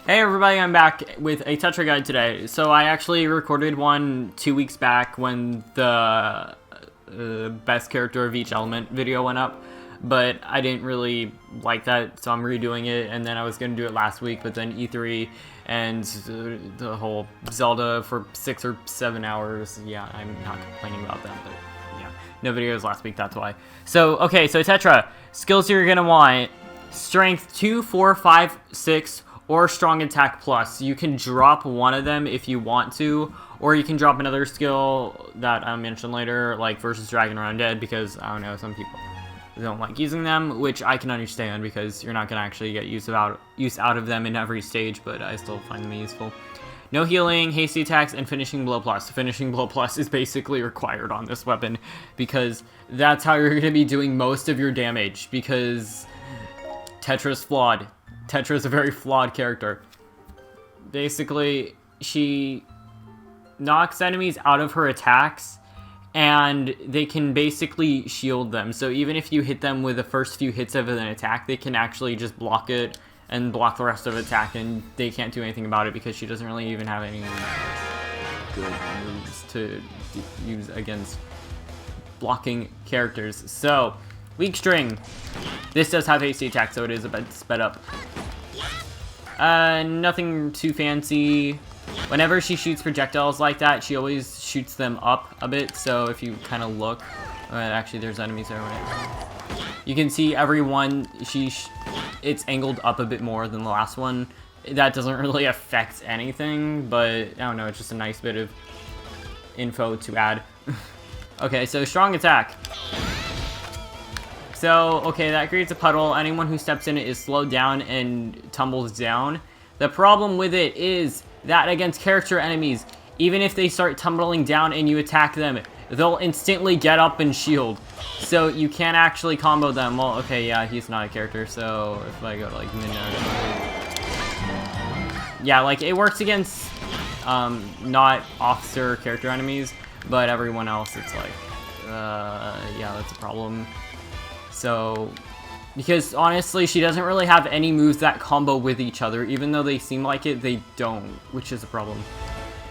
Hey everybody, I'm back with a Tetra guide today. So I actually recorded one 2 weeks back when the best character of each element video went up, but I didn't really like that, so I'm redoing it, and then I was going to do it last week, but then E3 and the whole Zelda for 6 or 7 hours, yeah, I'm not complaining about that, but yeah, no videos last week, that's why. So, okay, so Tetra, skills you're going to want, Strength 2, 4, 5, 6, or Strong Attack Plus. You can drop one of them if you want to, or you can drop another skill that I'll mention later, like versus Dragon or Undead, because, I don't know, some people don't like using them, which I can understand, because you're not going to actually get use out of them in every stage, but I still find them useful. No healing, hasty attacks, and finishing blow plus. Finishing blow plus is basically required on this weapon, because that's how you're going to be doing most of your damage, because Tetra's flawed. Tetra's a very flawed character. Basically, she knocks enemies out of her attacks, and they can basically shield them. So even if you hit them with the first few hits of an attack, they can actually just block it and block the rest of the attack, and they can't do anything about it because she doesn't really even have any good moves to use against blocking characters. So, weak string. This does have hasty attack, so it is a bit sped up. Nothing too fancy. Whenever she shoots projectiles like that, she always shoots them up a bit, so if you kind of look... actually, there's enemies there, right? You can see every one, it's angled up a bit more than the last one. That doesn't really affect anything, but I don't know, it's just a nice bit of info to add. Okay, so strong attack. So, okay, that creates a puddle. Anyone who steps in it is slowed down and tumbles down. The problem with it is that against character enemies, even if they start tumbling down and you attack them, they'll instantly get up and shield. So you can't actually combo them. Well, okay, yeah, he's not a character, so if I go to, like, mid-note... Yeah, like, it works against, not officer character enemies, but everyone else, it's like, yeah, that's a problem. So, because honestly, she doesn't really have any moves that combo with each other. Even though they seem like it, they don't, which is a problem.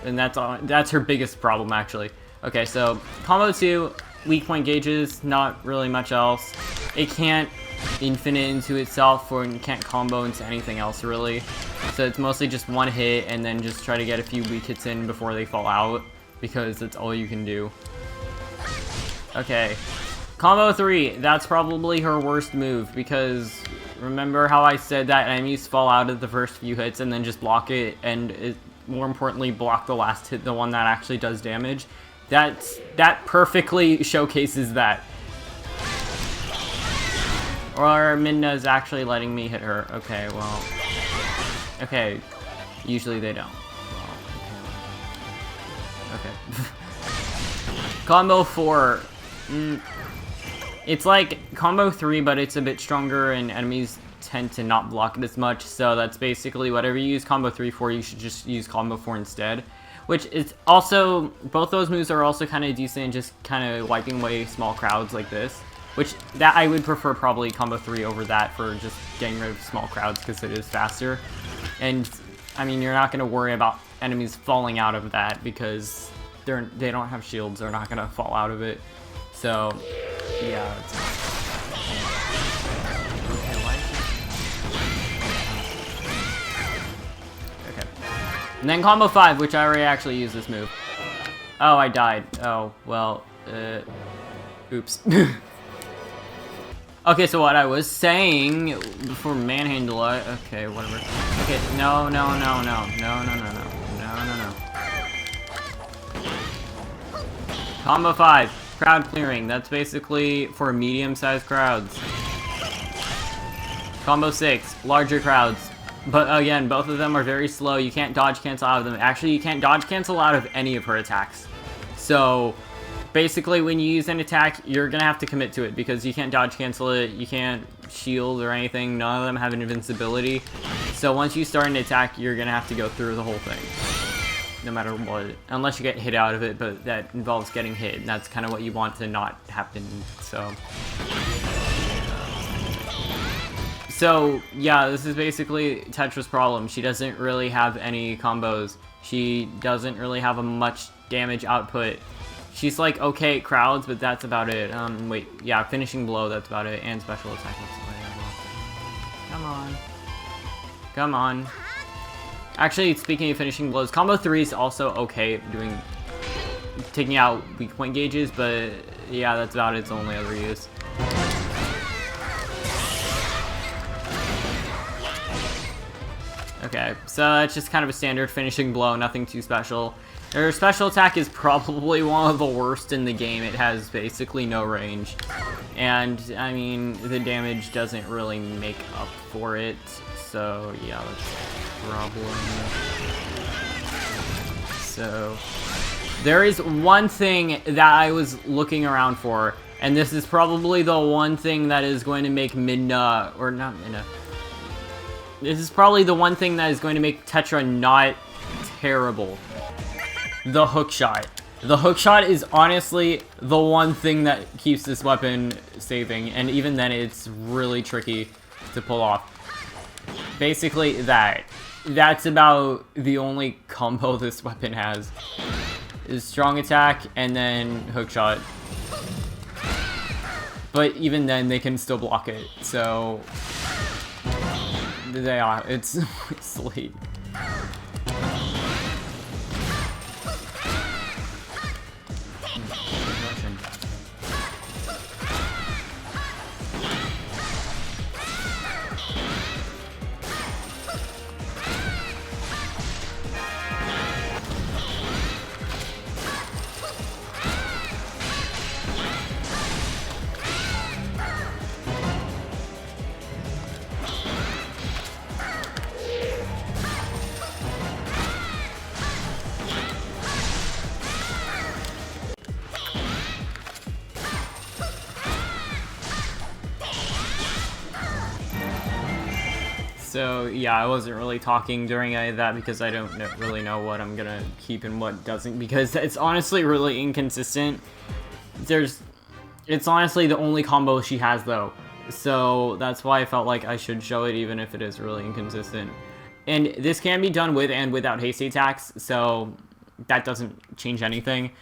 And that's her biggest problem, actually. Okay, so, combo 2, weak point gauges, not really much else. It can't infinite into itself, or it can't combo into anything else, really. So it's mostly just one hit, and then just try to get a few weak hits in before they fall out, because that's all you can do. Okay. Combo 3, that's probably her worst move, because remember how I said that enemies fall out of the first few hits and then just block it, and more importantly, block the last hit, the one that actually does damage? That perfectly showcases that. Or Midna's actually letting me hit her. Okay, well... Okay, usually they don't. Well, okay. Combo 4. It's like combo 3, but it's a bit stronger, and enemies tend to not block it as much, so that's basically whatever you use combo 3 for, you should just use combo 4 instead. Which is also, both those moves are also kind of decent, and just kind of wiping away small crowds like this. Which, that I would prefer probably combo 3 over that for just getting rid of small crowds, because it is faster. And, I mean, you're not going to worry about enemies falling out of that, because they don't have shields, they're not going to fall out of it. So, yeah, it's... Okay. And then combo 5, which I already actually used this move. Oh, I died. Oh, well, oops. Okay, so what I was saying before manhandle, okay, whatever. Okay, no. Combo 5. Crowd clearing, that's basically for medium-sized crowds. Combo 6, larger crowds. But again, both of them are very slow. You can't dodge cancel out of them. Actually, you can't dodge cancel out of any of her attacks. So, basically, when you use an attack, you're gonna have to commit to it, because you can't dodge cancel it, you can't shield or anything. None of them have an invincibility. So once you start an attack, you're gonna have to go through the whole thing. No matter what, unless you get hit out of it, but that involves getting hit, and that's kind of what you want to not happen, so. So, yeah, this is basically Tetra's problem. She doesn't really have any combos. She doesn't really have a much damage output. She's like okay at crowds, but that's about it. Wait, yeah, finishing blow, that's about it, and special attack. That's about it. Come on. Come on. Actually, speaking of finishing blows, combo 3 is also okay at taking out weak point gauges, but yeah, that's about its only other use. Okay, so that's just kind of a standard finishing blow, nothing too special. Her special attack is probably one of the worst in the game. It has basically no range. And, I mean, the damage doesn't really make up for it. So, yeah, that's a problem. So, there is one thing that I was looking around for. And this is probably the one thing that is going to make Midna, or not Midna. This is probably the one thing that is going to make Tetra not terrible. The hookshot. The hookshot is honestly the one thing that keeps this weapon saving, and even then it's really tricky to pull off. Basically that's about the only combo this weapon has. Is strong attack and then hookshot. But even then they can still block it, so it's late. So, yeah, I wasn't really talking during any of that because I don't really know what I'm gonna keep and what doesn't, because it's honestly really inconsistent. It's honestly the only combo she has, though. So, that's why I felt like I should show it, even if it is really inconsistent. And this can be done with and without hasty attacks, so that doesn't change anything.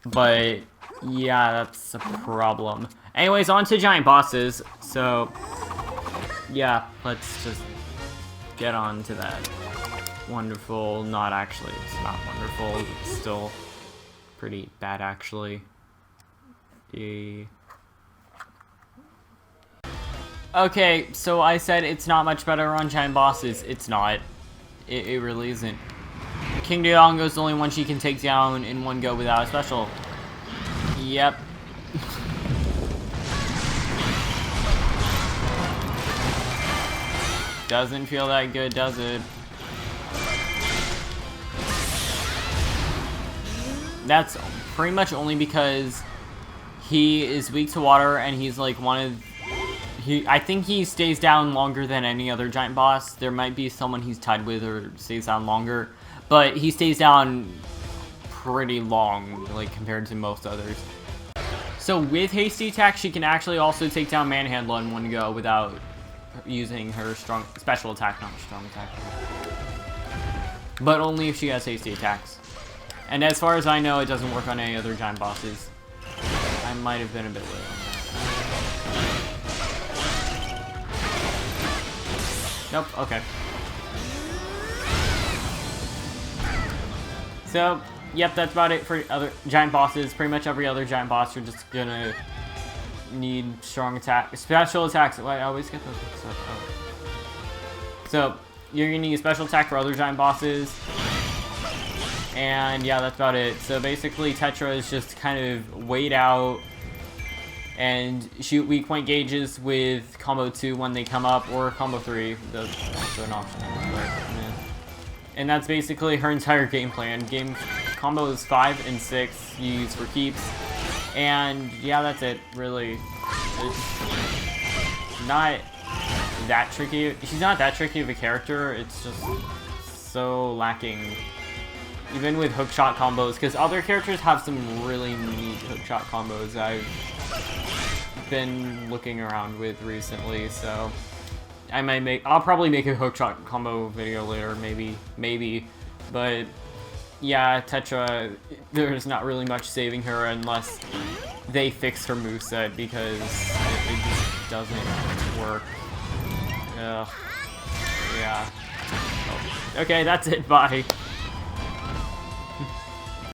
But, yeah, that's a problem. Anyways, on to giant bosses. So, yeah, let's just get on to that. Wonderful, not actually, it's not wonderful, it's still pretty bad actually. Okay, so I said it's not much better on giant bosses. It's not. It really isn't. King Diongo is the only one she can take down in one go without a special. Yep. Doesn't feel that good, does it? That's pretty much only because he is weak to water and he's like I think he stays down longer than any other giant boss. There might be someone he's tied with or stays down longer, but he stays down pretty long, like compared to most others. So with hasty attack, she can actually also take down Manhandle in one go without using her special attack, not strong attack. But only if she has hasty attacks. And as far as I know, it doesn't work on any other giant bosses. I might have been a bit late on that. Nope, okay. So, yep, that's about it for other giant bosses. Pretty much every other giant boss, you're just gonna need strong attack, special attacks. I always get those mixed up. Oh. So, you're gonna need a special attack for other giant bosses. And yeah, that's about it. So basically, Tetra is just kind of wait out and shoot weak point gauges with combo 2 when they come up, or combo 3. That's also an option. Yeah. And that's basically her entire game plan. Combos 5 and 6 you use for keeps. And yeah, that's it, really. It's not that tricky. She's not that tricky of a character. It's just so lacking. Even with hookshot combos, because other characters have some really neat hookshot combos I've been looking around with recently, so I'll probably make a hookshot combo video later, maybe, but yeah, Tetra, there's not really much saving her unless they fix her moveset, because it just doesn't work. Ugh. Yeah. Oh. Okay, that's it, bye.